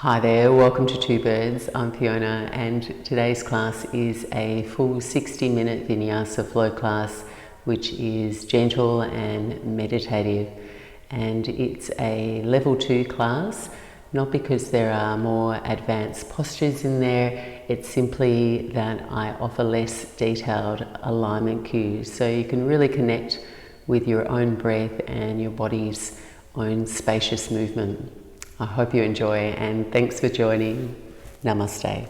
Hi there, welcome to Two Birds. I'm Fiona and today's class is a full 60-minute Vinyasa flow class which is gentle and meditative, and it's a level 2 class, not because there are more advanced postures in there, it's simply that I offer less detailed alignment cues so you can really connect with your own breath and your body's own spacious movement. I hope you enjoy and thanks for joining. Namaste.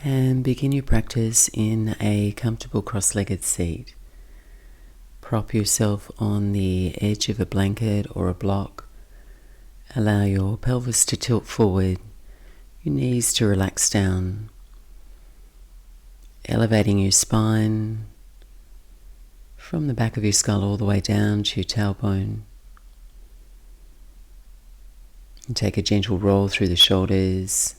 And begin your practice in a comfortable cross-legged seat. Prop yourself on the edge of a blanket or a block. Allow your pelvis to tilt forward, your knees to relax down, elevating your spine from the back of your skull all the way down to your tailbone. And take a gentle roll through the shoulders,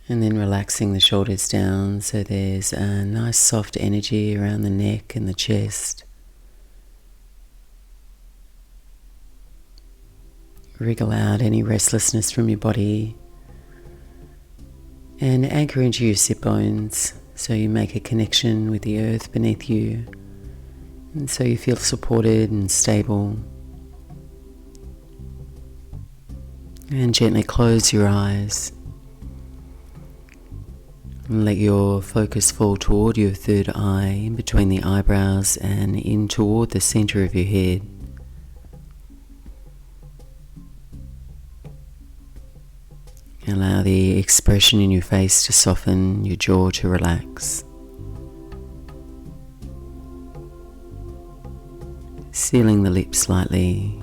and then relaxing the shoulders down so there's a nice soft energy around the neck and the chest. Wriggle out any restlessness from your body and anchor into your sit bones so you make a connection with the earth beneath you, and so you feel supported and stable. And gently close your eyes and let your focus fall toward your third eye, in between the eyebrows and in toward the center of your head. Allow the expression in your face to soften, your jaw to relax. Sealing the lips slightly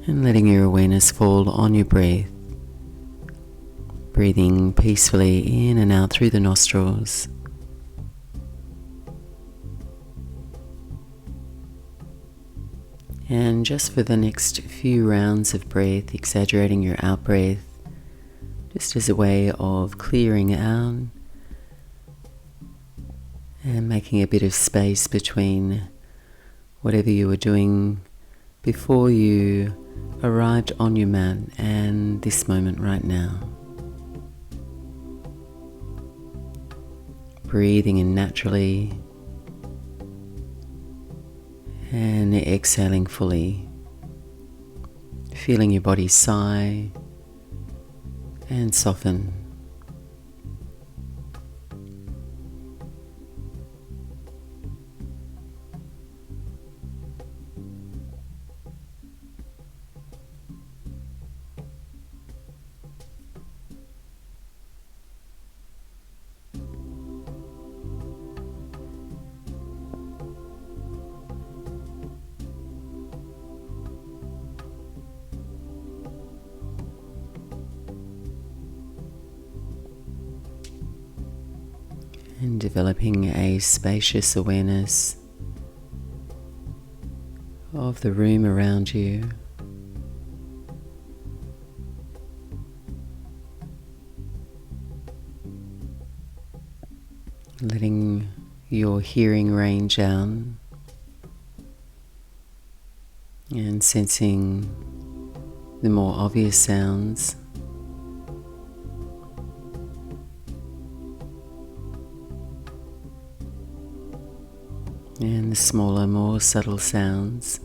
and letting your awareness fall on your breath. Breathing peacefully in and out through the nostrils. And just for the next few rounds of breath, exaggerating your out-breath, just as a way of clearing out and making a bit of space between whatever you were doing before you arrived on your mat and this moment right now. Breathing in naturally and exhaling fully, feeling your body sigh and soften. And developing a spacious awareness of the room around you. Letting your hearing range out and sensing the more obvious sounds. And the smaller, more subtle sounds.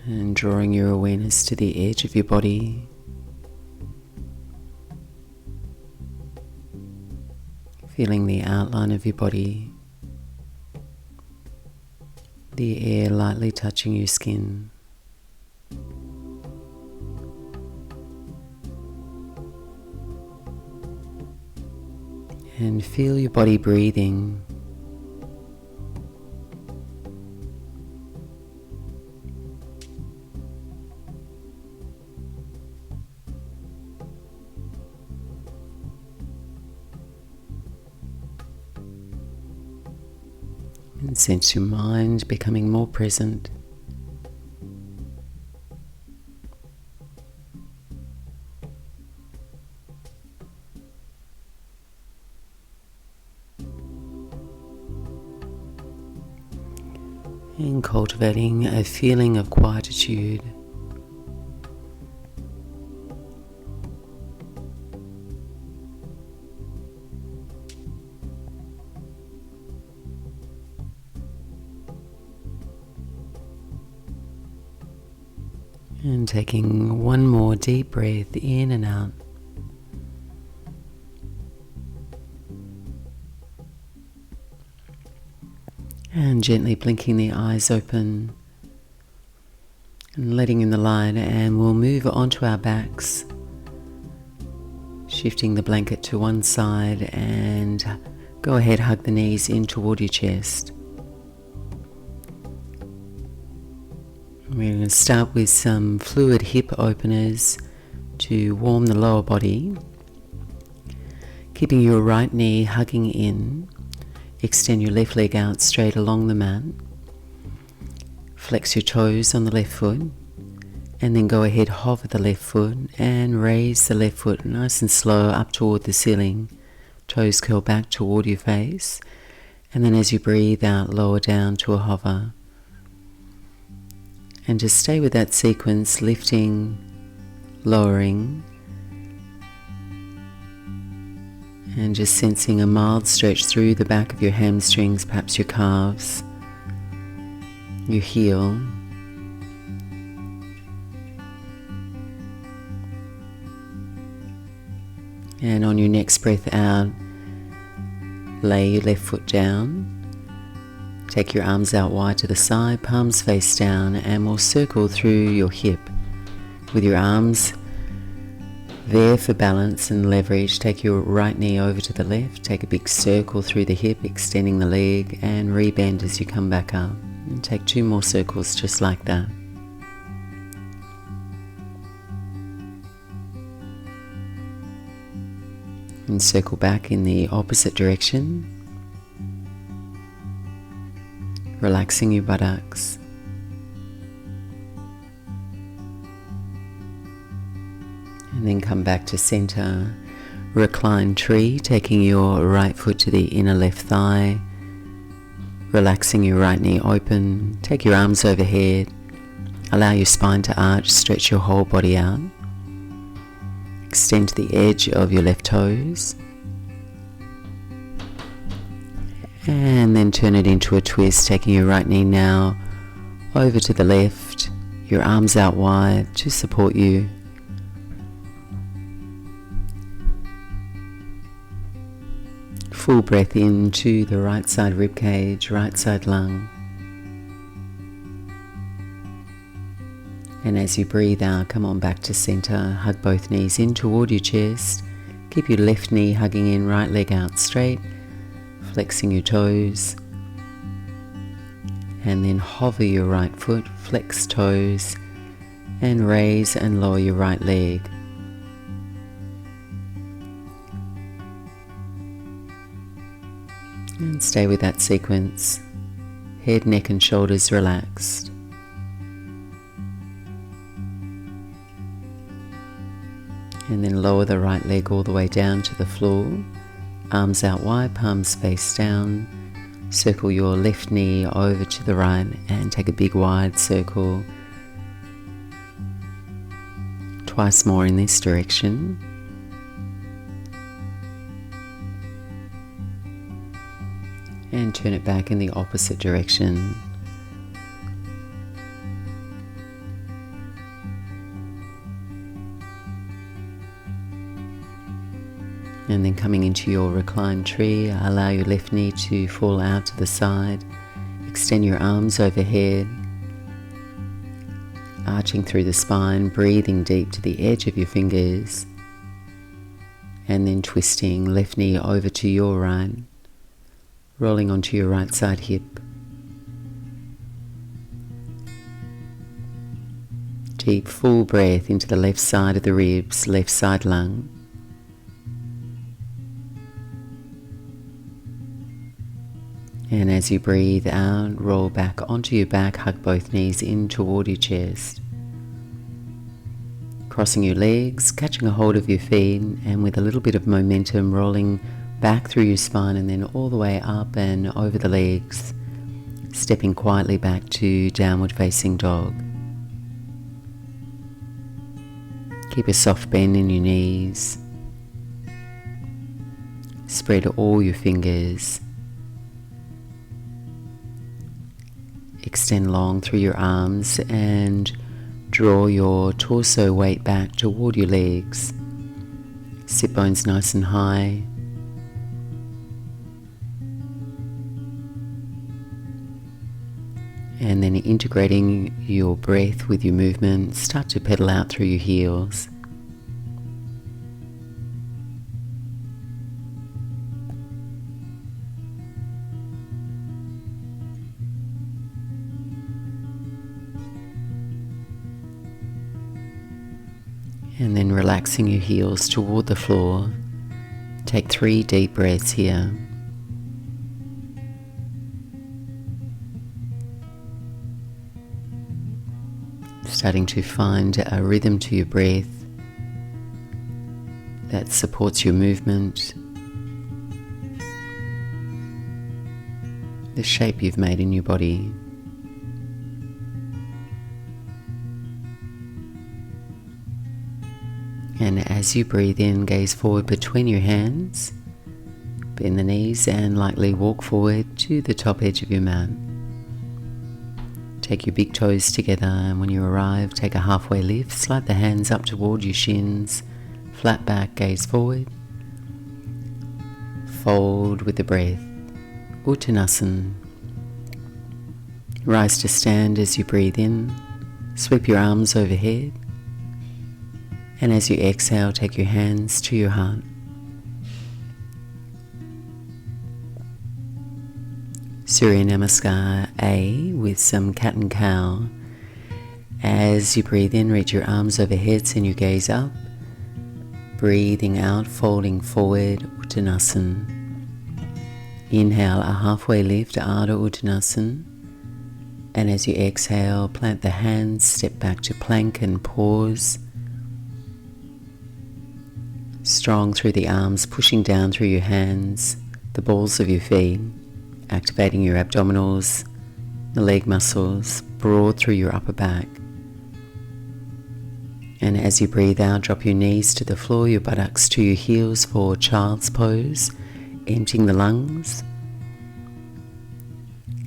And drawing your awareness to the edge of your body. Feeling the outline of your body. The air lightly touching your skin. And feel your body breathing. And sense your mind becoming more present. cultivating a feeling of quietude. And taking one more deep breath in and out. And gently blinking the eyes open and letting in the light, and we'll move onto our backs, shifting the blanket to one side, and go ahead, hug the knees in toward your chest. We're going to start with some fluid hip openers to warm the lower body. Keeping your right knee hugging in, extend your left leg out straight along the mat. Flex your toes on the left foot, and then go ahead, hover the left foot and raise the left foot nice and slow up toward the ceiling. Toes curl back toward your face, and then as you breathe out, lower down to a hover. And just stay with that sequence, lifting, lowering, and just sensing a mild stretch through the back of your hamstrings, perhaps your calves, your heel. And on your next breath out, lay your left foot down. Take your arms out wide to the side, palms face down, and we'll circle through your hip. With your arms there for balance and leverage, take your right knee over to the left, take a big circle through the hip, extending the leg, and rebend as you come back up. And take 2 more circles just like that. And circle back in the opposite direction. Relaxing your buttocks. And then come back to center. Reclined tree, taking your right foot to the inner left thigh. Relaxing your right knee open. Take your arms overhead. Allow your spine to arch, stretch your whole body out. Extend to the edge of your left toes. And then turn it into a twist, taking your right knee now over to the left, your arms out wide to support you. Full breath into the right side rib cage, right side lung. And as you breathe out, come on back to center, hug both knees in toward your chest. Keep your left knee hugging in, right leg out straight. Flexing your toes, and then hover your right foot, flex toes, and raise and lower your right leg. And stay with that sequence, head, neck and shoulders relaxed. And then lower the right leg all the way down to the floor. Arms out wide, palms face down. Circle your left knee over to the right and take a big wide circle. Twice more in this direction. And turn it back in the opposite direction. And then coming into your reclined tree, allow your left knee to fall out to the side. Extend your arms overhead, arching through the spine, breathing deep to the edge of your fingers. And then twisting, left knee over to your right, rolling onto your right side hip. Deep full breath into the left side of the ribs, left side lung. And as you breathe out, roll back onto your back, hug both knees in toward your chest. Crossing your legs, catching a hold of your feet, and with a little bit of momentum, rolling back through your spine and then all the way up and over the legs. stepping quietly back to downward facing dog. Keep a soft bend in your knees. Spread all your fingers. Extend long through your arms and draw your torso weight back toward your legs. Sit bones nice and high. And then integrating your breath with your movement, start to pedal out through your heels. And then relaxing your heels toward the floor. Take 3 deep breaths here. Starting to find a rhythm to your breath that supports your movement, the shape you've made in your body. And as you breathe in, gaze forward between your hands, bend the knees and lightly walk forward to the top edge of your mat. Take your big toes together, and when you arrive, take a halfway lift, slide the hands up toward your shins, flat back, gaze forward. Fold with the breath, Uttanasana. Rise to stand as you breathe in, sweep your arms overhead. And as you exhale, take your hands to your heart. Surya Namaskar A with some cat and cow. As you breathe in, reach your arms overhead, send your gaze up. Breathing out, folding forward, Uttanasana. Inhale, a halfway lift, Ardha Uttanasana. And as you exhale, plant the hands, step back to plank and pause. Strong through the arms, pushing down through your hands, the balls of your feet, activating your abdominals, the leg muscles, broad through your upper back. And as you breathe out, drop your knees to the floor, your buttocks to your heels for child's pose, emptying the lungs.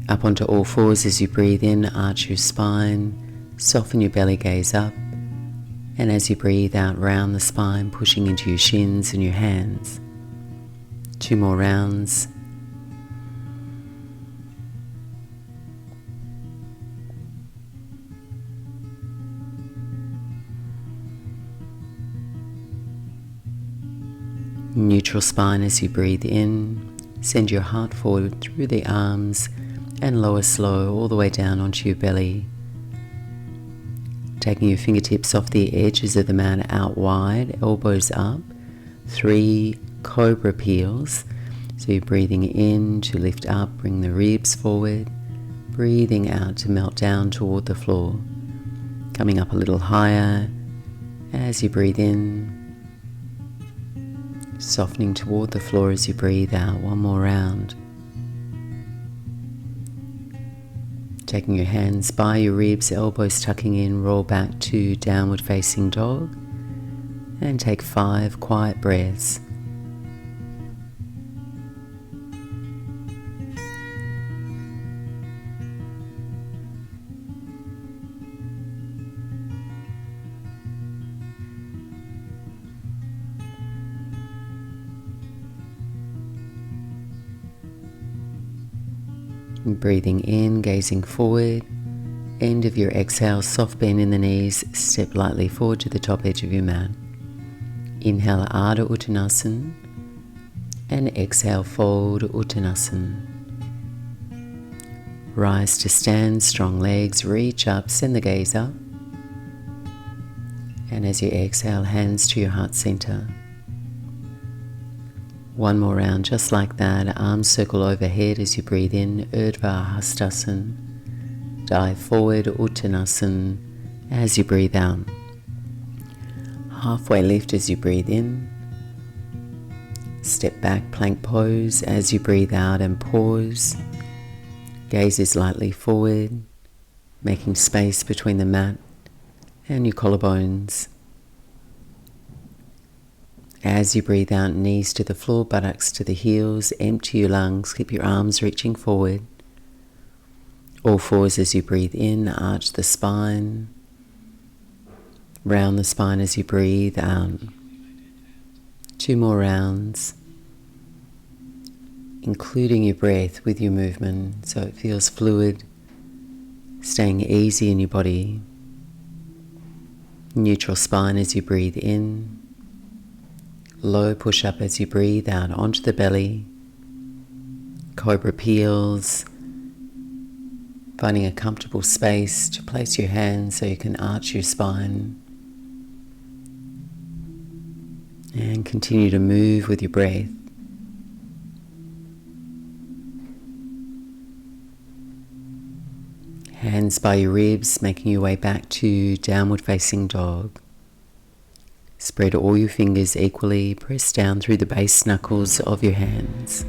Up onto all fours as you breathe in, arch your spine, soften your belly, gaze up. And as you breathe out, round the spine, pushing into your shins and your hands. 2 more rounds. Neutral spine as you breathe in. Send your heart forward through the arms and lower slow all the way down onto your belly. Taking your fingertips off the edges of the mat out wide, elbows up, 3 cobra peels. So you're breathing in to lift up, bring the ribs forward, breathing out to melt down toward the floor. Coming up a little higher as you breathe in, softening toward the floor as you breathe out. 1 more round. Taking your hands by your ribs, elbows tucking in, roll back to downward facing dog. And take 5 quiet breaths. Breathing in, gazing forward. End of your exhale, soft bend in the knees, step lightly forward to the top edge of your mat. Inhale, Ardha Uttanasana, and exhale, fold Uttanasana. Rise to stand, strong legs, reach up, send the gaze up. And as you exhale, hands to your heart center. 1 more round just like that. Arms circle overhead as you breathe in, Urdhva Hastasana. Dive forward, Uttanasana, as you breathe out. Halfway lift as you breathe in. Step back, plank pose as you breathe out and pause. Gaze is lightly forward, making space between the mat and your collarbones. As you breathe out, knees to the floor, buttocks to the heels, empty your lungs, keep your arms reaching forward. All fours as you breathe in, arch the spine, round the spine as you breathe out. 2 more rounds, including your breath with your movement, so it feels fluid, staying easy in your body. Neutral spine as you breathe in. Low push-up as you breathe out onto the belly. Cobra peels. Finding a comfortable space to place your hands so you can arch your spine. And continue to move with your breath. Hands by your ribs, making your way back to downward facing dog. Spread all your fingers equally, press down through the base knuckles of your hands.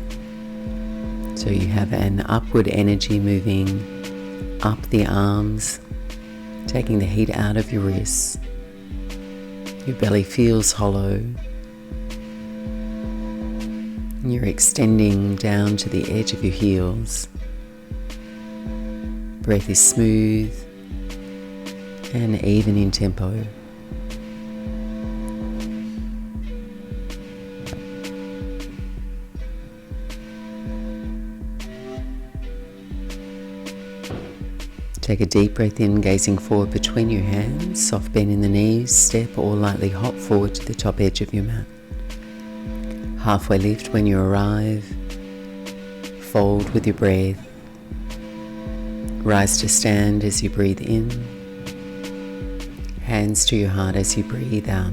So you have an upward energy moving up the arms, taking the heat out of your wrists. Your belly feels hollow. You're extending down to the edge of your heels. Breath is smooth and even in tempo. Take a deep breath in, gazing forward between your hands, soft bend in the knees, step or lightly hop forward to the top edge of your mat. Halfway lift when you arrive, fold with your breath, rise to stand as you breathe in, hands to your heart as you breathe out.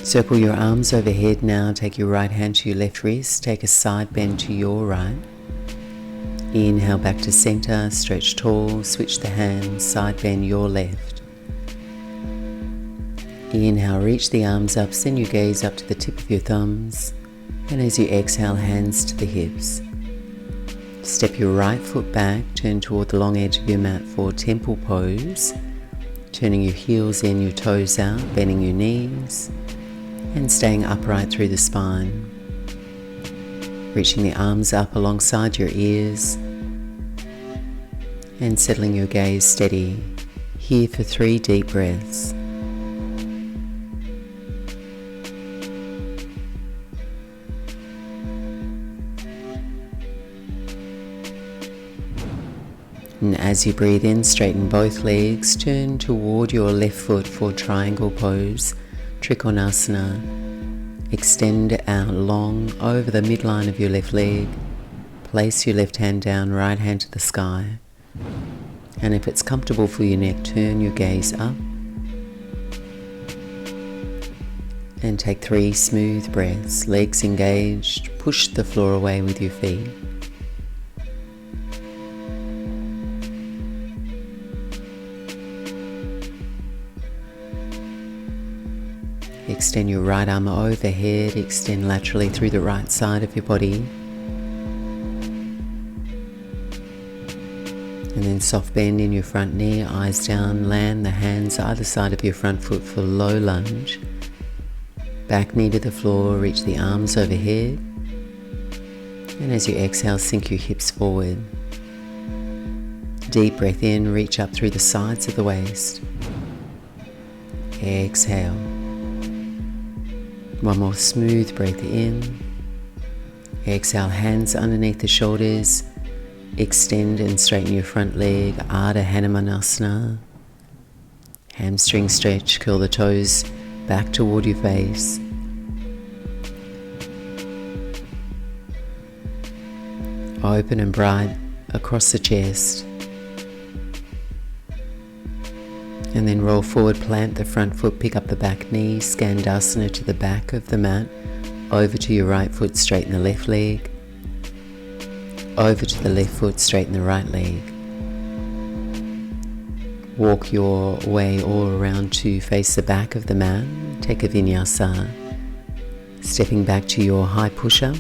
Circle your arms overhead now, take your right hand to your left wrist, take a side bend to your right. Inhale back to center, stretch tall, switch the hands, side bend your left. Inhale, reach the arms up, send your gaze up to the tip of your thumbs, and as you exhale, hands to the hips. Step your right foot back, turn toward the long edge of your mat for temple pose, turning your heels in, your toes out, bending your knees, and staying upright through the spine. Reaching the arms up alongside your ears and settling your gaze steady here for 3 deep breaths. And as you breathe in, straighten both legs, turn toward your left foot for triangle pose, Trikonasana. Extend out long over the midline of your left leg. Place your left hand down, right hand to the sky. And if it's comfortable for your neck, turn your gaze up. And take 3 smooth breaths, legs engaged. Push the floor away with your feet. Extend your right arm overhead, extend laterally through the right side of your body. And then soft bend in your front knee, eyes down, land the hands either side of your front foot for low lunge. Back knee to the floor, reach the arms overhead. And as you exhale, sink your hips forward. Deep breath in, reach up through the sides of the waist. Exhale. One more smooth breath in. Exhale, hands underneath the shoulders. Extend and straighten your front leg, Ardha Hanumanasana. Hamstring stretch, curl the toes back toward your face. Open and bright across the chest. And then roll forward, plant the front foot, pick up the back knee, Skandasana to the back of the mat, over to your right foot, straighten the left leg, over to the left foot, straighten the right leg. Walk your way all around to face the back of the mat, take a vinyasa, stepping back to your high push-up.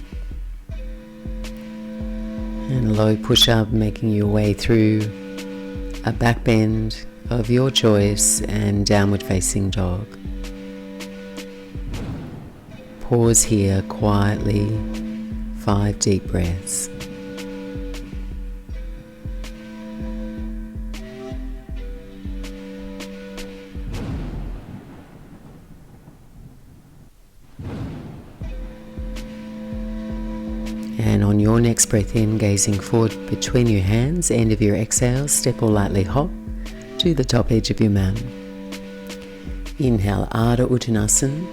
and low push-up, making your way through a back bend of your choice and downward facing dog. Pause here quietly, 5 deep breaths. And on your next breath in, gazing forward between your hands, end of your exhale, step or lightly hop to the top edge of your mat. Inhale, Ardha Uttanasana,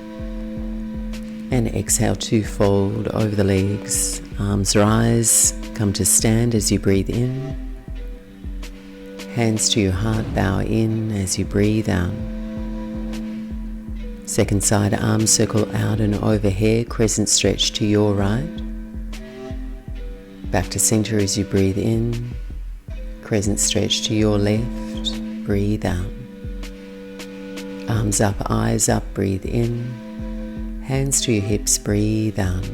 and exhale to fold over the legs. Arms rise, come to stand as you breathe in. Hands to your heart, bow in as you breathe out. Second side, arms circle out and overhead, crescent stretch to your right. Back to center as you breathe in, crescent stretch to your left, breathe out. Arms up, eyes up, breathe in, hands to your hips, breathe out.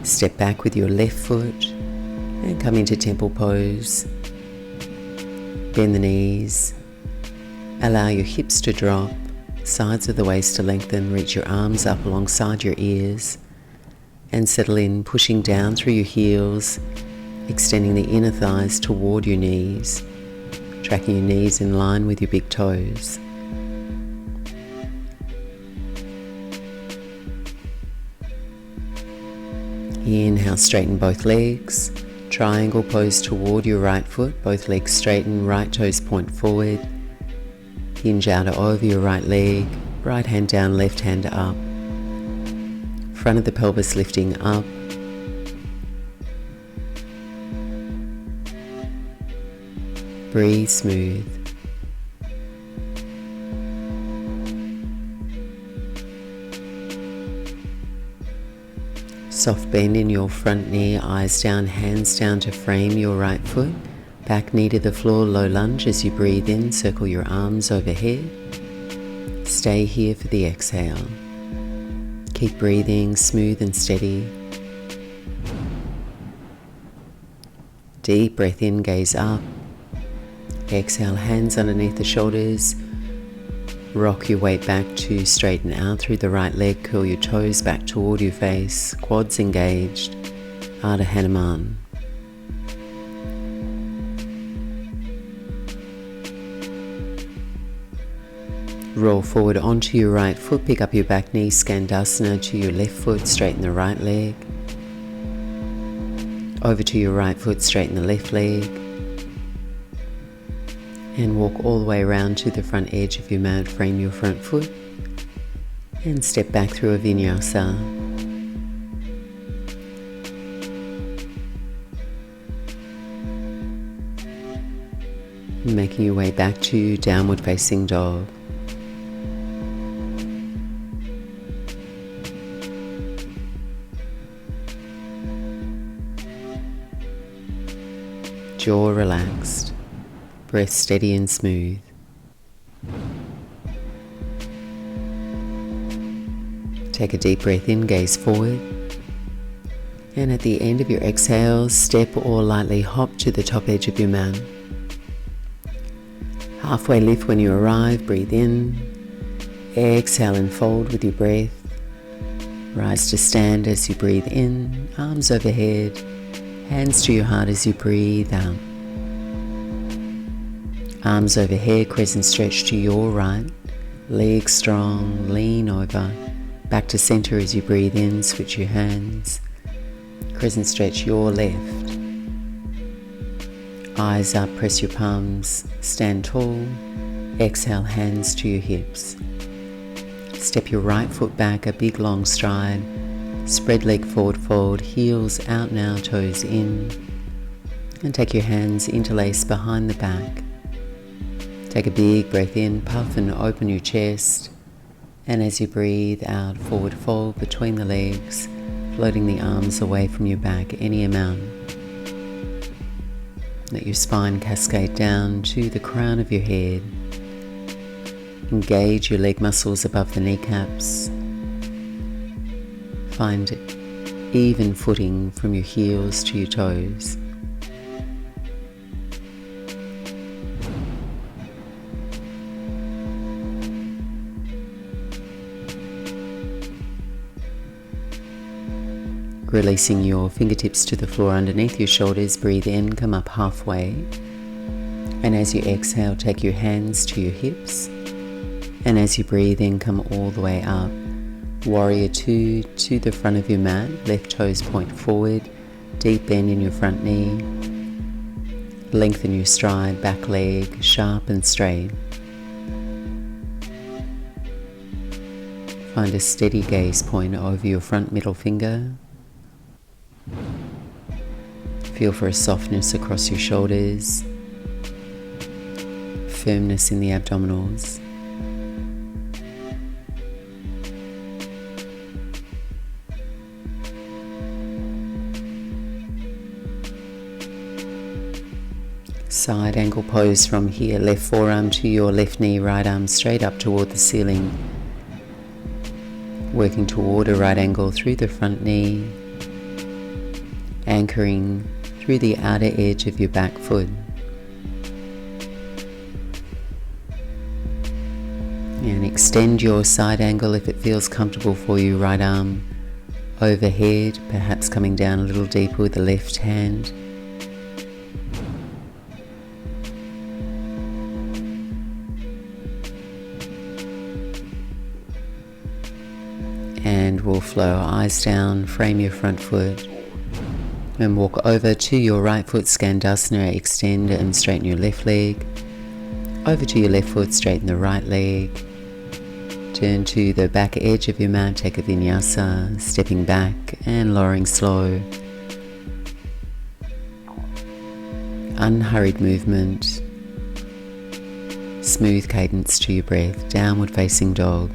Step back with your left foot and come into temple pose. Bend the knees, allow your hips to drop, sides of the waist to lengthen, reach your arms up alongside your ears. And settle in, pushing down through your heels, extending the inner thighs toward your knees, tracking your knees in line with your big toes. Inhale, straighten both legs, triangle pose toward your right foot, both legs straighten, right toes point forward, hinge out over your right leg, right hand down, left hand up. Front of the pelvis lifting up. Breathe smooth. Soft bend in your front knee, eyes down, hands down to frame your right foot. Back knee to the floor, low lunge as you breathe in, circle your arms overhead. Stay here for the exhale. Keep breathing smooth and steady. Deep breath in, gaze up. Exhale, hands underneath the shoulders. Rock your weight back to straighten out through the right leg. Curl your toes back toward your face. Quads engaged. Ardha Hanuman. Roll forward onto your right foot, pick up your back knee, Skandasana to your left foot, straighten the right leg. Over to your right foot, straighten the left leg. And walk all the way around to the front edge of your mat, frame your front foot. And step back through a vinyasa. Making your way back to downward facing dog. Jaw relaxed, breath steady and smooth. Take a deep breath in, gaze forward. And at the end of your exhale, step or lightly hop to the top edge of your mat. Halfway lift when you arrive, breathe in. Exhale and fold with your breath. Rise to stand as you breathe in, arms overhead. Hands to your heart as you breathe out. Arms overhead, crescent stretch to your right. Legs strong, lean over. Back to center as you breathe in, switch your hands. Crescent stretch your left. Eyes up, press your palms, stand tall. Exhale, hands to your hips. Step your right foot back, a big long stride. Spread leg forward fold, heels out now, toes in. And take your hands, interlace behind the back. Take a big breath in, puff and open your chest. And as you breathe out, forward fold between the legs, floating the arms away from your back any amount. Let your spine cascade down to the crown of your head. Engage your leg muscles above the kneecaps. Find even footing from your heels to your toes. Releasing your fingertips to the floor underneath your shoulders, breathe in, come up halfway. And as you exhale, take your hands to your hips. And as you breathe in, come all the way up. Warrior 2 to the front of your mat, left toes point forward, deep bend in your front knee. Lengthen your stride, back leg sharp and straight. Find a steady gaze point over your front middle finger. Feel for a softness across your shoulders, firmness in the abdominals. Side angle pose from here, left forearm to your left knee, right arm straight up toward the ceiling. Working toward a right angle through the front knee, anchoring through the outer edge of your back foot. And extend your side angle if it feels comfortable for you. Right arm overhead, perhaps coming down a little deeper with the left hand. And we'll flow eyes down, frame your front foot. And walk over to your right foot, Skandasana, extend and straighten your left leg. Over to your left foot, straighten the right leg. Turn to the back edge of your mat, take a vinyasa, stepping back and lowering slow. Unhurried movement, smooth cadence to your breath, downward facing dog.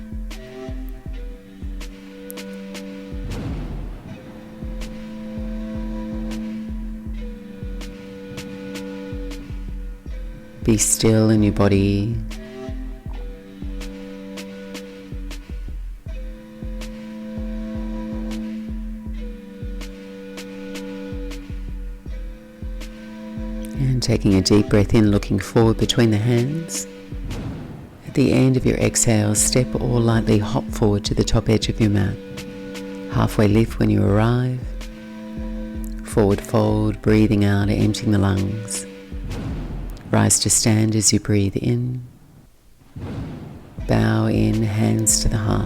Be still in your body. And taking a deep breath in, looking forward between the hands. At the end of your exhale, step or lightly hop forward to the top edge of your mat. Halfway lift when you arrive. Forward fold, breathing out, emptying the lungs. Rise to stand as you breathe in. Bow in, hands to the heart.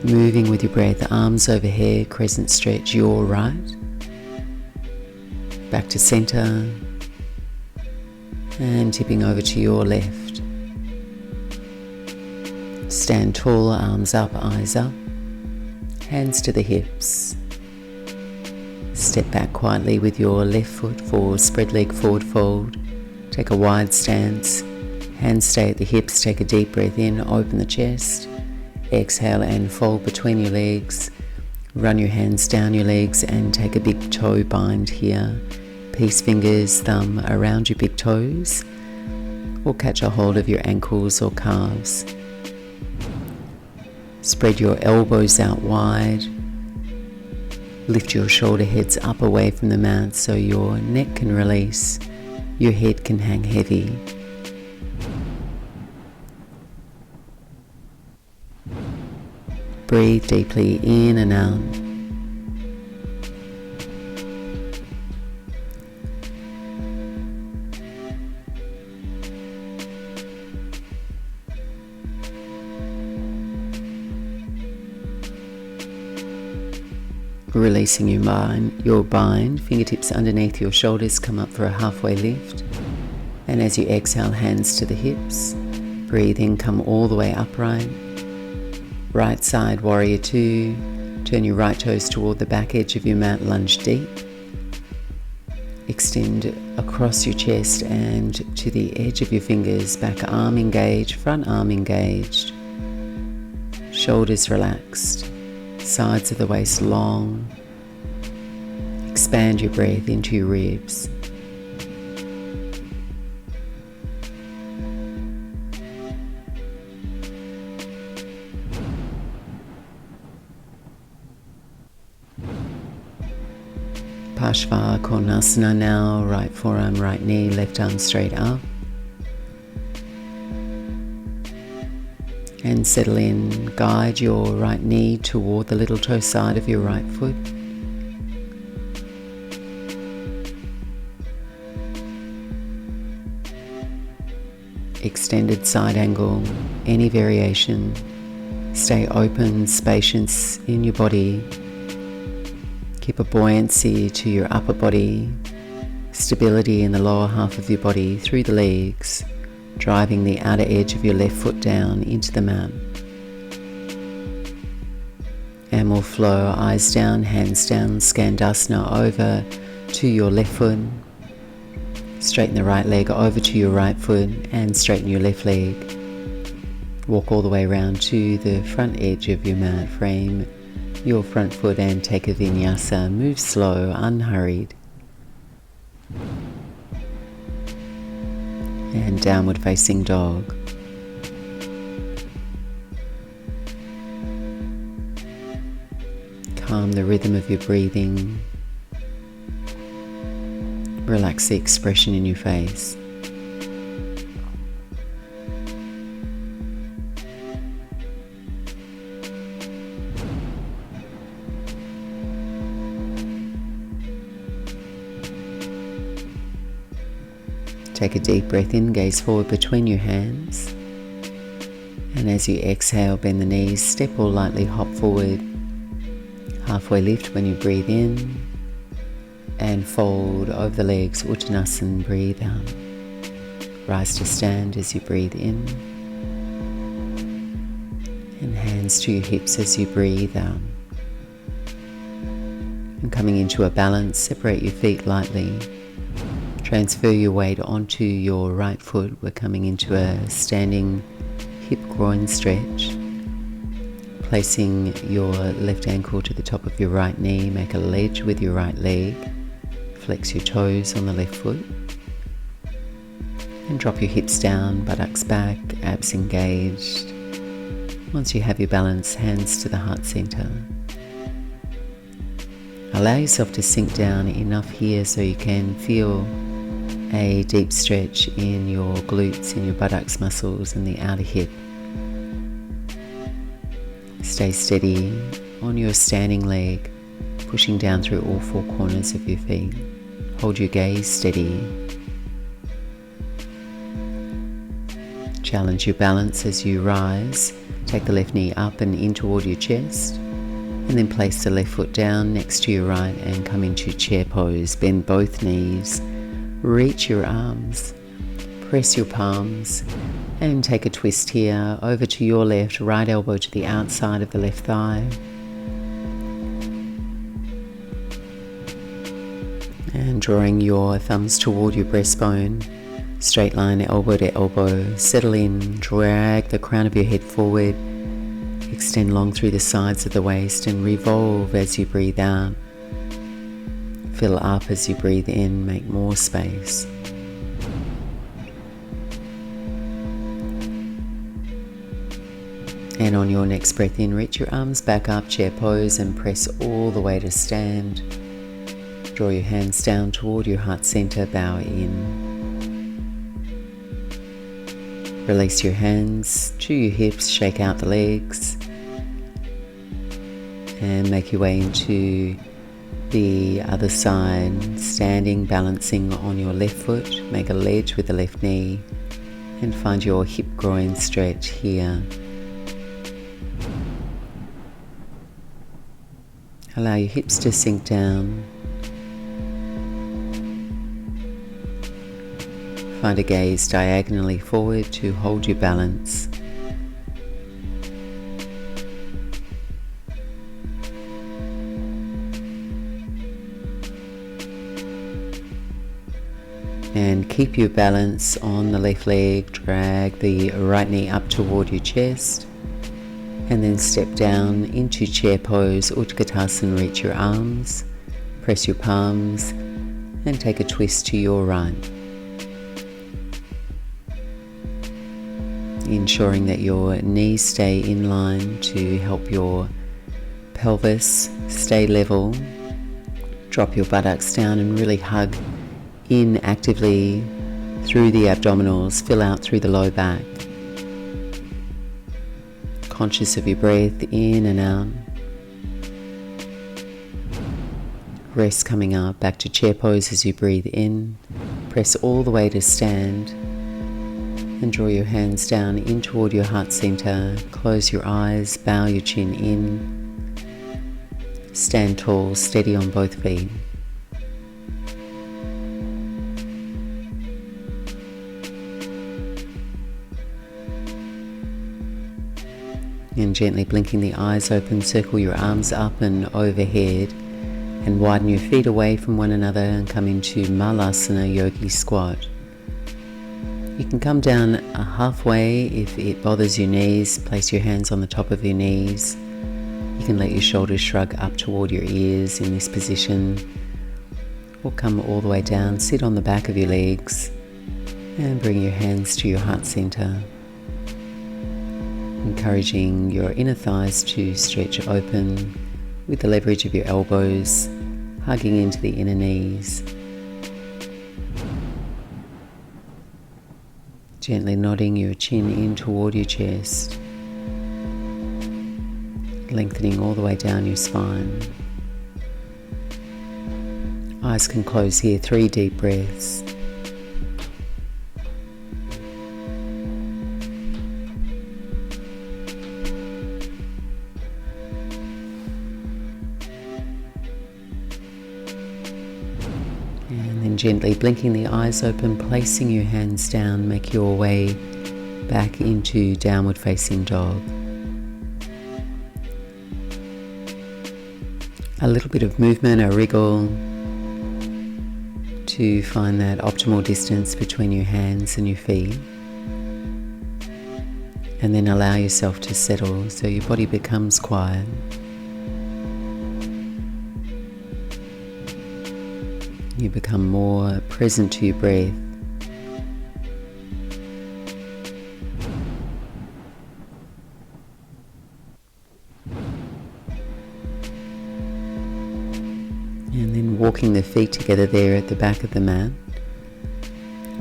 Moving with your breath, arms overhead, crescent stretch your right. Back to center. And tipping over to your left. Stand tall, arms up, eyes up. Hands to the hips. Step back quietly with your left foot forward, spread leg forward fold. Take a wide stance. Hands stay at the hips, take a deep breath in, open the chest. Exhale and fold between your legs. Run your hands down your legs and take a big toe bind here. Peace fingers, thumb around your big toes. Or catch a hold of your ankles or calves. Spread your elbows out wide. Lift your shoulder heads up away from the mat so your neck can release, your head can hang heavy. Breathe deeply in and out. Releasing your bind, fingertips underneath your shoulders, come up for a halfway lift. And as you exhale, hands to the hips. Breathe in, come all the way upright. Right side, warrior 2. Turn your right toes toward the back edge of your mat, lunge deep. Extend across your chest and to the edge of your fingers, back arm engaged, front arm engaged. Shoulders relaxed. Sides of the waist long. Expand your breath into your ribs. Parshvakonasana now, right forearm, right knee, left arm straight up. And settle in, guide your right knee toward the little toe side of your right foot. Extended side angle, any variation. Stay open, spacious in your body. Keep a buoyancy to your upper body, stability in the lower half of your body through the legs, driving the outer edge of your left foot down into the mat. And we'll flow eyes down, hands down, Skandasana over to your left foot. Straighten the right leg over to your right foot and straighten your left leg. Walk all the way around to the front edge of your mat, frame your front foot and take a vinyasa. Move slow, unhurried. And downward facing dog. Calm the rhythm of your breathing. Relax the expression in your face. Take a deep breath in, gaze forward between your hands. And as you exhale, bend the knees, step or lightly hop forward. Halfway lift when you breathe in. And fold over the legs, Uttanasana, breathe out. Rise to stand as you breathe in. And hands to your hips as you breathe out. And coming into a balance, separate your feet lightly. Transfer your weight onto your right foot. We're coming into a standing hip groin stretch. Placing your left ankle to the top of your right knee, make a ledge with your right leg. Flex your toes on the left foot. And drop your hips down, buttocks back, abs engaged. Once you have your balance, hands to the heart center. Allow yourself to sink down enough here so you can feel a deep stretch in your glutes, in your buttocks muscles and the outer hip. Stay steady on your standing leg, pushing down through all four corners of your feet. Hold your gaze steady. Challenge your balance as you rise. Take the left knee up and in toward your chest. And then place the left foot down next to your right and come into chair pose. Bend both knees. Reach your arms. Press your palms. And take a twist here over to your left, right elbow to the outside of the left thigh. And drawing your thumbs toward your breastbone, straight line elbow to elbow, settle in, drag the crown of your head forward, extend long through the sides of the waist and revolve as you breathe out. Fill up as you breathe in, make more space. And on your next breath in, reach your arms back up, chair pose, and press all the way to stand. Draw your hands down toward your heart center, bow in. Release your hands to your hips, shake out the legs. And make your way into the other side, standing, balancing on your left foot. Make a ledge with the left knee and find your hip groin stretch here. Allow your hips to sink down. Find a gaze diagonally forward to hold your balance. And keep your balance on the left leg. Drag the right knee up toward your chest. And then step down into chair pose, Utkatasana, reach your arms, press your palms, and take a twist to your right. Ensuring that your knees stay in line to help your pelvis stay level. Drop your buttocks down and really hug in actively through the abdominals, fill out through the low back. Conscious of your breath in and out. Rest coming up, back to chair pose as you breathe in. Press all the way to stand and draw your hands down in toward your heart center. Close your eyes, bow your chin in. Stand tall, steady on both feet. And gently blinking the eyes open, circle your arms up and overhead and widen your feet away from one another and come into Malasana Yogi Squat. You can come down halfway if it bothers your knees. Place your hands on the top of your knees. You can let your shoulders shrug up toward your ears in this position, or come all the way down, sit on the back of your legs and bring your hands to your heart center, encouraging your inner thighs to stretch open with the leverage of your elbows, hugging into the inner knees. Gently nodding your chin in toward your chest, lengthening all the way down your spine. Eyes can close here, 3 deep breaths. And then gently blinking the eyes open, placing your hands down, make your way back into downward facing dog. A little bit of movement, a wriggle to find that optimal distance between your hands and your feet. And then allow yourself to settle so your body becomes quiet. You become more present to your breath. And then walking the feet together there at the back of the mat.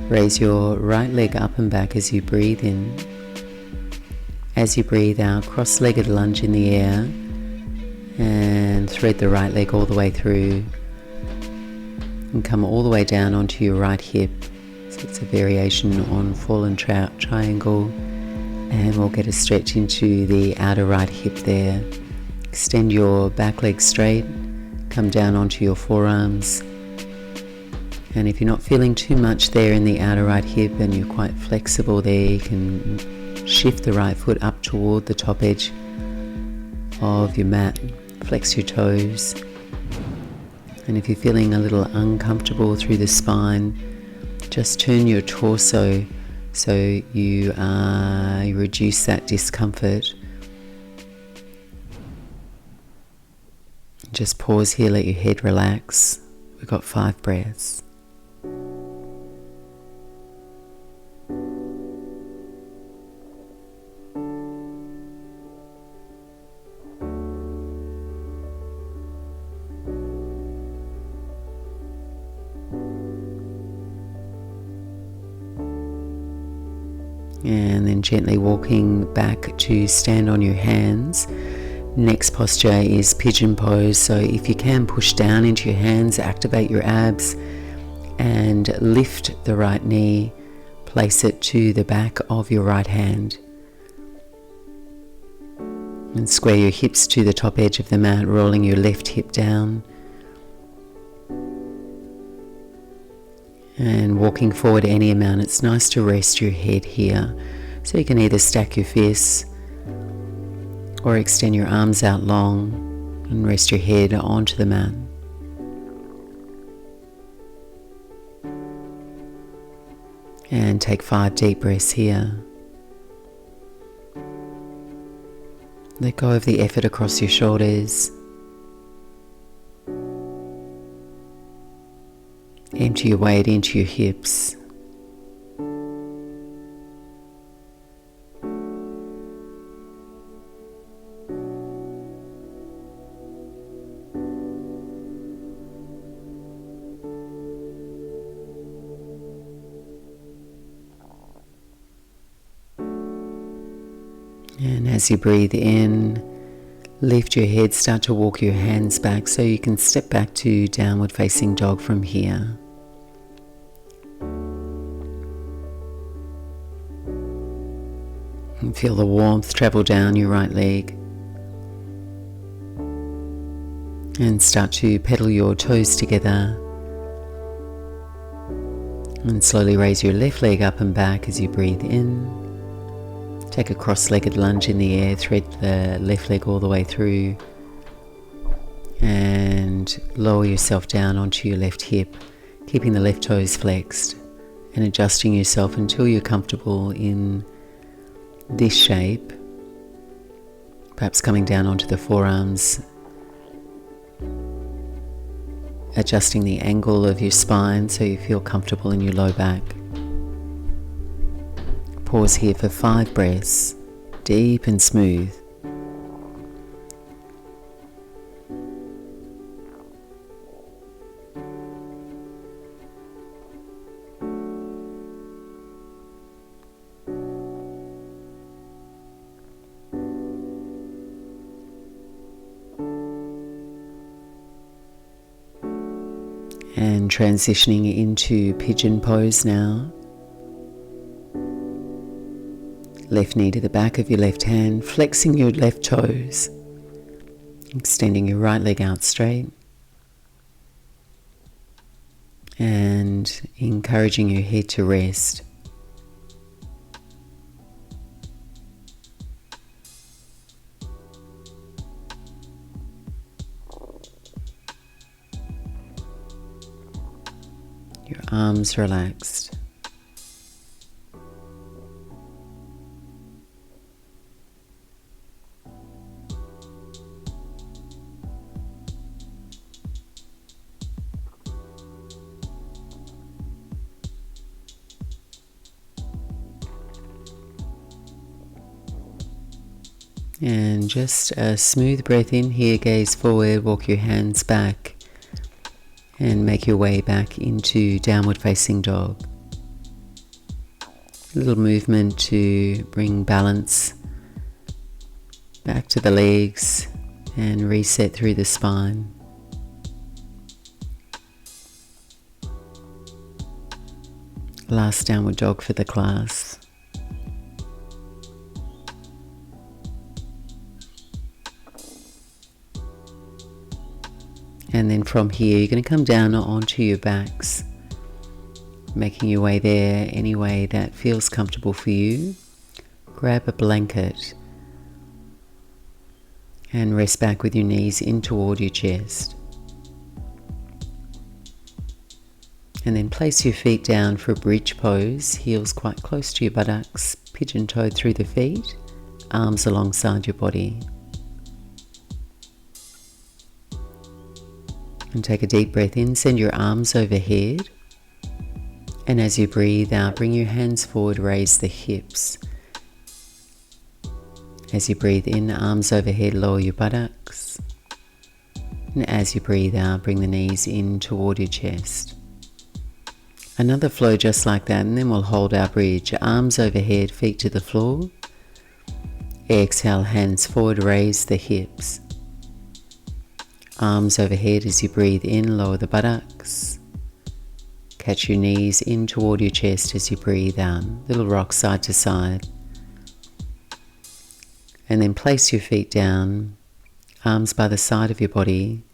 Raise your right leg up and back as you breathe in. As you breathe out, cross-legged lunge in the air and thread the right leg all the way through and come all the way down onto your right hip. So it's a variation on fallen triangle, and we'll get a stretch into the outer right hip there. Extend your back leg straight. Come down onto your forearms, and if you're not feeling too much there in the outer right hip and you're quite flexible there, you can shift the right foot up toward the top edge of your mat, flex your toes, and if you're feeling a little uncomfortable through the spine, just turn your torso so you reduce that discomfort. Just pause here, let your head relax. We've got 5 breaths. And then gently walking back to stand on your hands. Next posture is pigeon pose, so if you can push down into your hands, activate your abs and lift the right knee, place it to the back of your right hand and square your hips to the top edge of the mat, rolling your left hip down and walking forward any amount. It's nice to rest your head here, so you can either stack your fists or extend your arms out long and rest your head onto the mat. And take 5 deep breaths here. Let go of the effort across your shoulders. Empty your weight into your hips. And as you breathe in, lift your head, start to walk your hands back so you can step back to downward facing dog from here. And feel the warmth travel down your right leg. And start to pedal your toes together. And slowly raise your left leg up and back as you breathe in. Take a cross-legged lunge in the air, thread the left leg all the way through. And lower yourself down onto your left hip, keeping the left toes flexed. And adjusting yourself until you're comfortable in this shape. Perhaps coming down onto the forearms. Adjusting the angle of your spine so you feel comfortable in your low back. Pause here for 5 breaths, deep and smooth. And transitioning into pigeon pose now. Left knee to the back of your left hand, flexing your left toes, extending your right leg out straight, and encouraging your head to rest. Your arms relaxed. And just a smooth breath in here, gaze forward, walk your hands back and make your way back into downward facing dog. A little movement to bring balance back to the legs and reset through the spine. Last downward dog for the class. And then from here, you're going to come down onto your backs, making your way there any way that feels comfortable for you. Grab a blanket and rest back with your knees in toward your chest. And then place your feet down for a bridge pose, heels quite close to your buttocks, pigeon toed through the feet, arms alongside your body. And take a deep breath in, send your arms overhead. And as you breathe out, bring your hands forward, raise the hips. As you breathe in, arms overhead, lower your buttocks. And as you breathe out, bring the knees in toward your chest. Another flow just like that, and then we'll hold our bridge. Arms overhead, feet to the floor. Exhale, hands forward, raise the hips. Arms overhead as you breathe in, lower the buttocks. Catch your knees in toward your chest as you breathe out. Little rock side to side. And then place your feet down, arms by the side of your body.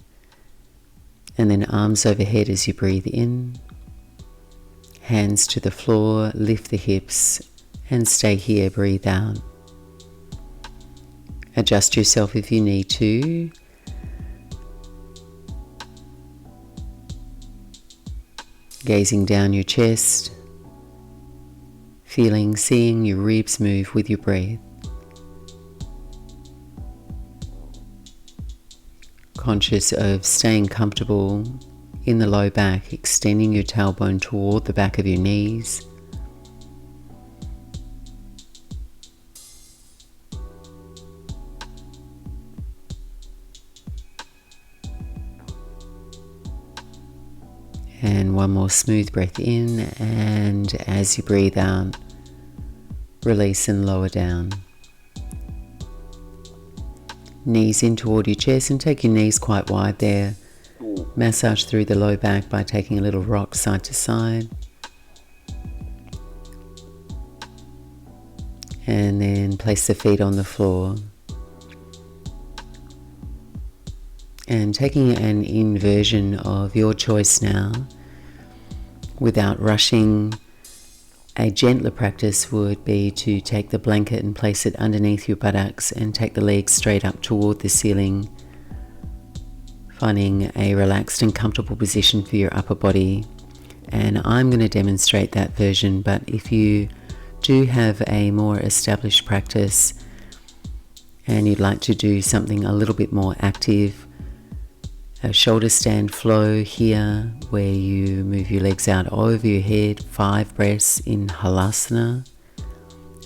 And then arms overhead as you breathe in. Hands to the floor, lift the hips and stay here, breathe out. Adjust yourself if you need to. Gazing down your chest, seeing your ribs move with your breath. Conscious of staying comfortable in the low back, extending your tailbone toward the back of your knees. And one more smooth breath in, and as you breathe out, release and lower down. knees in toward your chest and take your knees quite wide there. Massage through the low back by taking a little rock side to side. And then place the feet on the floor. And taking an inversion of your choice now, without rushing, a gentler practice would be to take the blanket and place it underneath your buttocks and take the legs straight up toward the ceiling, finding a relaxed and comfortable position for your upper body. And I'm going to demonstrate that version, but if you do have a more established practice and you'd like to do something a little bit more active, a shoulder stand flow here where you move your legs out over your head, 5 breaths in halasana,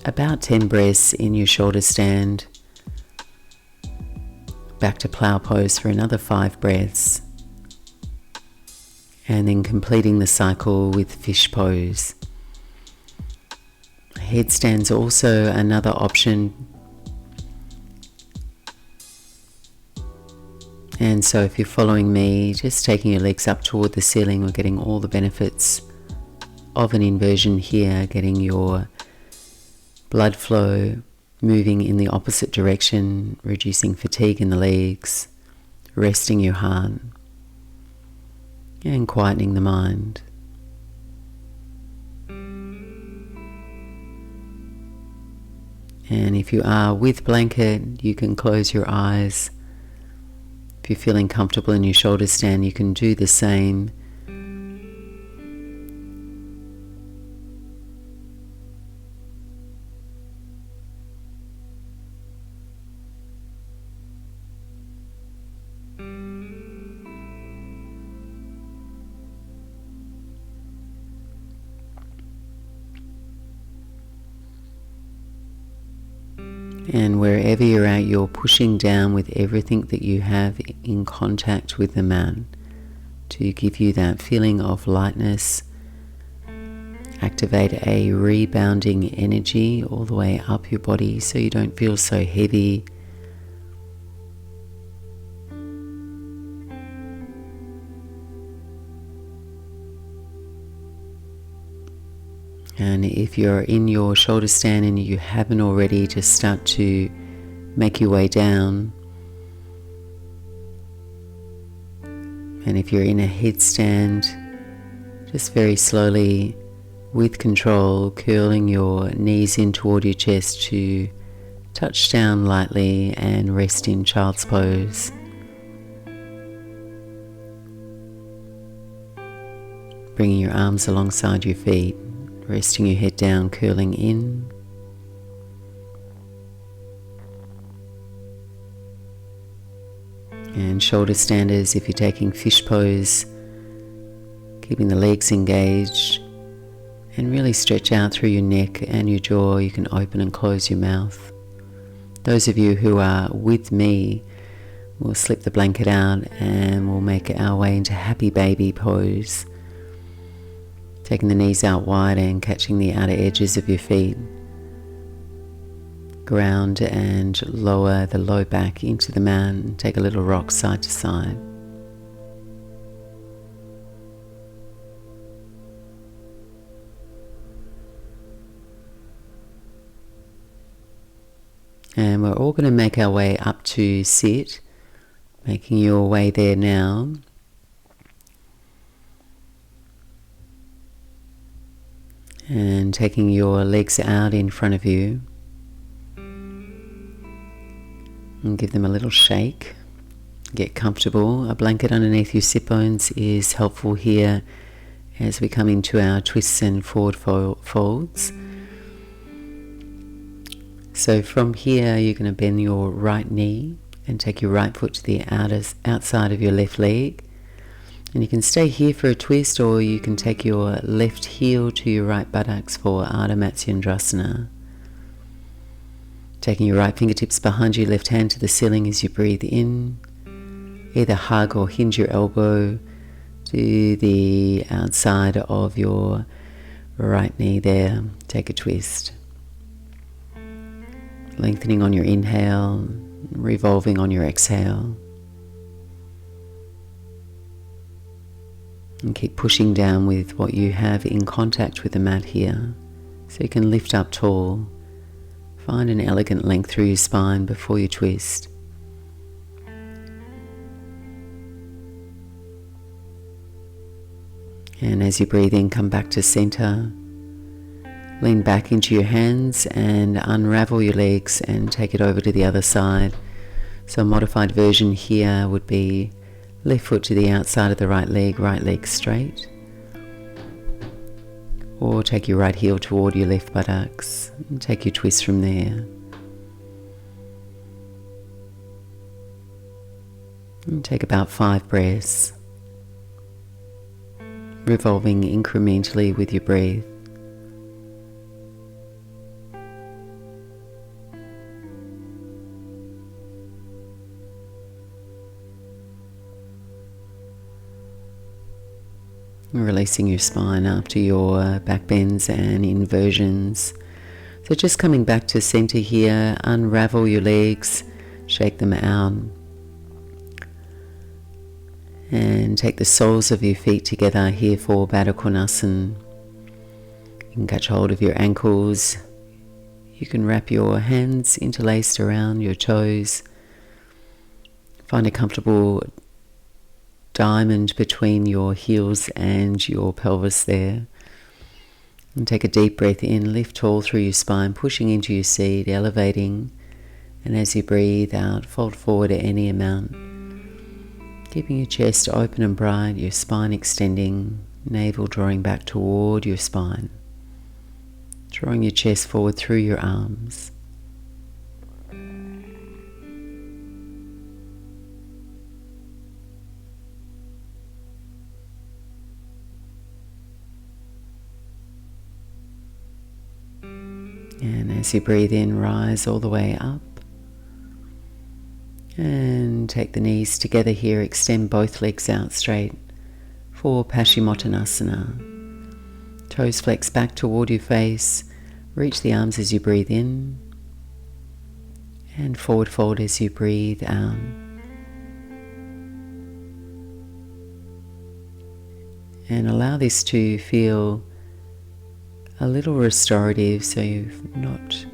about 10 breaths in your shoulder stand, back to plow pose for another 5 breaths, and then completing the cycle with fish pose. Headstand's also another option. And so if you're following me, just taking your legs up toward the ceiling, we're getting all the benefits of an inversion here, getting your blood flow moving in the opposite direction, reducing fatigue in the legs, resting your heart, and quietening the mind. And if you are with blanket, you can close your eyes. If you're feeling comfortable in your shoulder stand, you can do the same. And wherever you're at, you're pushing down with everything that you have in contact with the mat to give you that feeling of lightness. Activate a rebounding energy all the way up your body so you don't feel so heavy. And if you're in your shoulder stand and you haven't already, just start to make your way down. And if you're in a headstand, just very slowly, with control, curling your knees in toward your chest to touch down lightly and rest in child's pose. Bringing your arms alongside your feet. Resting your head down, curling in. And shoulder standers, if you're taking fish pose, keeping the legs engaged. And really stretch out through your neck and your jaw. You can open and close your mouth. Those of you who are with me, we'll slip the blanket out and we'll make our way into happy baby pose. Taking the knees out wide and catching the outer edges of your feet. Ground and lower the low back into the mat and take a little rock side to side. And we're all going to make our way up to sit, making your way there now. And taking your legs out in front of you and give them a little shake. Get comfortable. A blanket underneath your sit bones is helpful here as we come into our twists and forward folds. So from here you're going to bend your right knee and take your right foot to the outside of your left leg. And you can stay here for a twist, or you can take your left heel to your right buttocks for Ardha Matsyendrasana. Taking your right fingertips behind your left hand to the ceiling as you breathe in. Either hug or hinge your elbow to the outside of your right knee there. Take a twist. Lengthening on your inhale, revolving on your exhale. And keep pushing down with what you have in contact with the mat here, so you can lift up tall. Find an elegant length through your spine before you twist. And as you breathe in, come back to center. Lean back into your hands and unravel your legs and take it over to the other side. So a modified version here would be left foot to the outside of the right leg straight. Or take your right heel toward your left buttocks and take your twist from there. And take about 5 breaths, revolving incrementally with your breath. Releasing your spine after your back bends and inversions. So just coming back to center here, unravel your legs, shake them out, and take the soles of your feet together here for Baddha Konasana. You can catch hold of your ankles. You can wrap your hands interlaced around your toes. Find a comfortable diamond between your heels and your pelvis there. And take a deep breath in, lift tall through your spine, pushing into your seat, elevating. And as you breathe out, fold forward any amount. Keeping your chest open and bright, your spine extending, navel drawing back toward your spine. Drawing your chest forward through your arms. And as you breathe in, rise all the way up. And take the knees together here, extend both legs out straight for Paschimottanasana. Toes flex back toward your face, reach the arms as you breathe in, and forward fold as you breathe out. And allow this to feel a little restorative, so you're not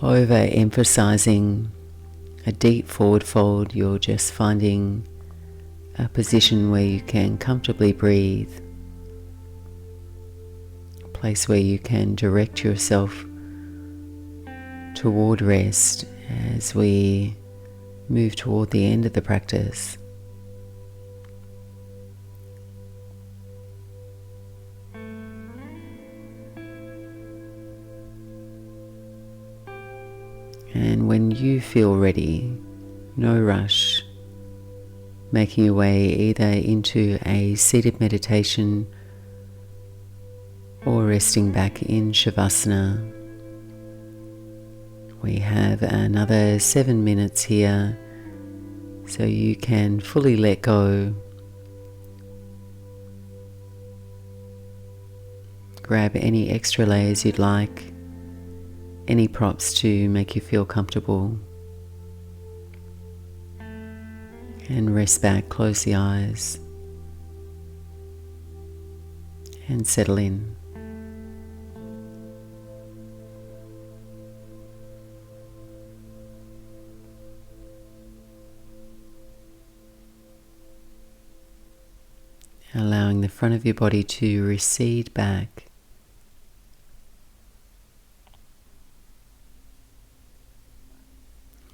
over-emphasizing a deep forward fold. You're just finding a position where you can comfortably breathe, a place where you can direct yourself toward rest as we move toward the end of the practice. And when you feel ready, no rush, making your way either into a seated meditation or resting back in shavasana. We have another 7 minutes here, so you can fully let go. Grab any extra layers you'd like, any props to make you feel comfortable, and rest back, close the eyes and settle in. Allowing the front of your body to recede back.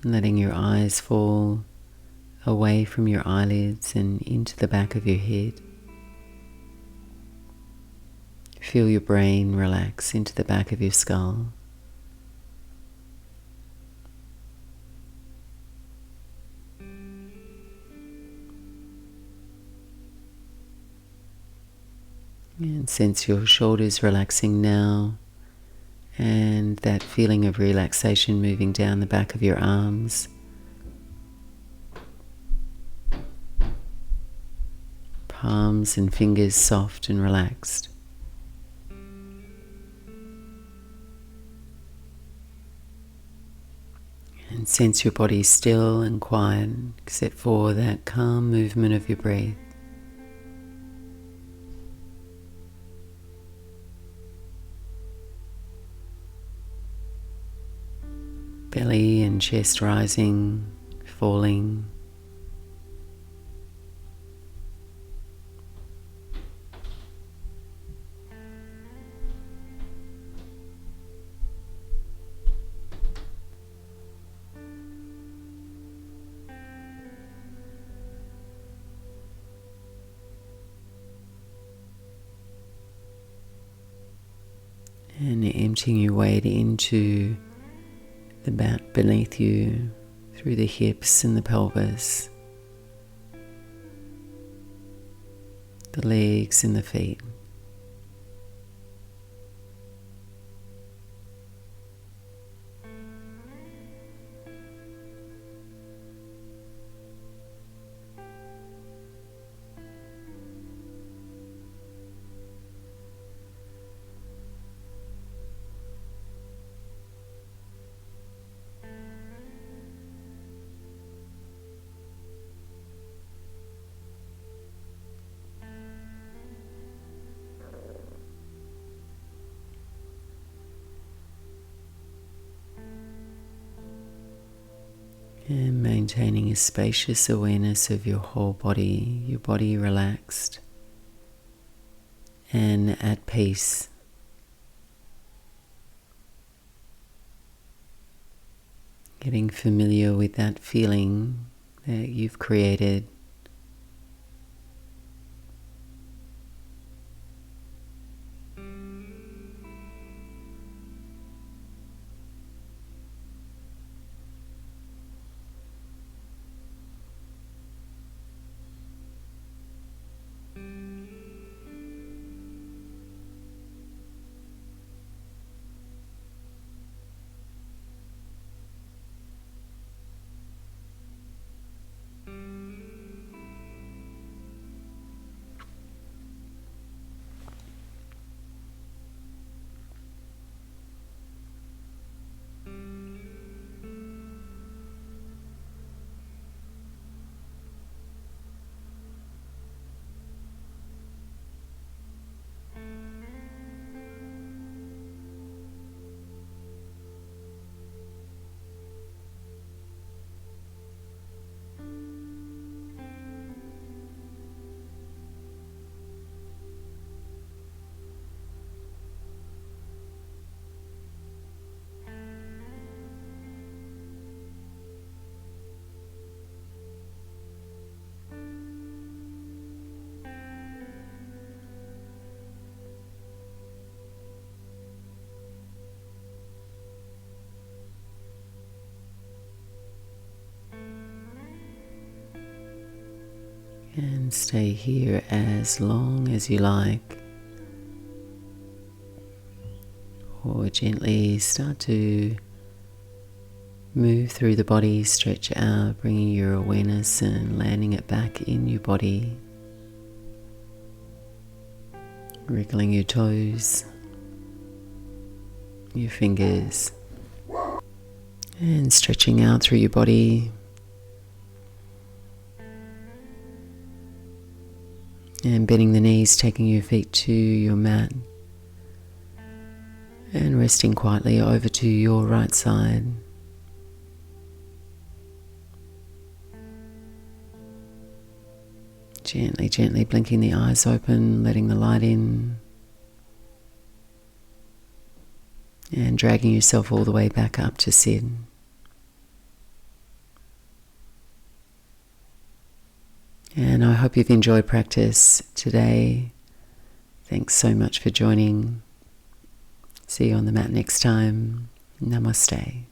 Letting your eyes fall away from your eyelids and into the back of your head. Feel your brain relax into the back of your skull. And sense your shoulders relaxing now, and that feeling of relaxation moving down the back of your arms. Palms and fingers soft and relaxed. And sense your body still and quiet except for that calm movement of your breath. Belly and chest rising, falling. And emptying your weight into the mat beneath you, through the hips and the pelvis, the legs and the feet. And maintaining a spacious awareness of your whole body, your body relaxed and at peace. Getting familiar with that feeling that you've created. And stay here as long as you like, or gently start to move through the body, stretch out, bringing your awareness and landing it back in your body, wriggling your toes, your fingers, and stretching out through your body. And bending the knees, taking your feet to your mat and resting quietly over to your right side. Gently, gently blinking the eyes open, letting the light in, and dragging yourself all the way back up to sit. And I hope you've enjoyed practice today. Thanks so much for joining. See you on the mat next time. Namaste.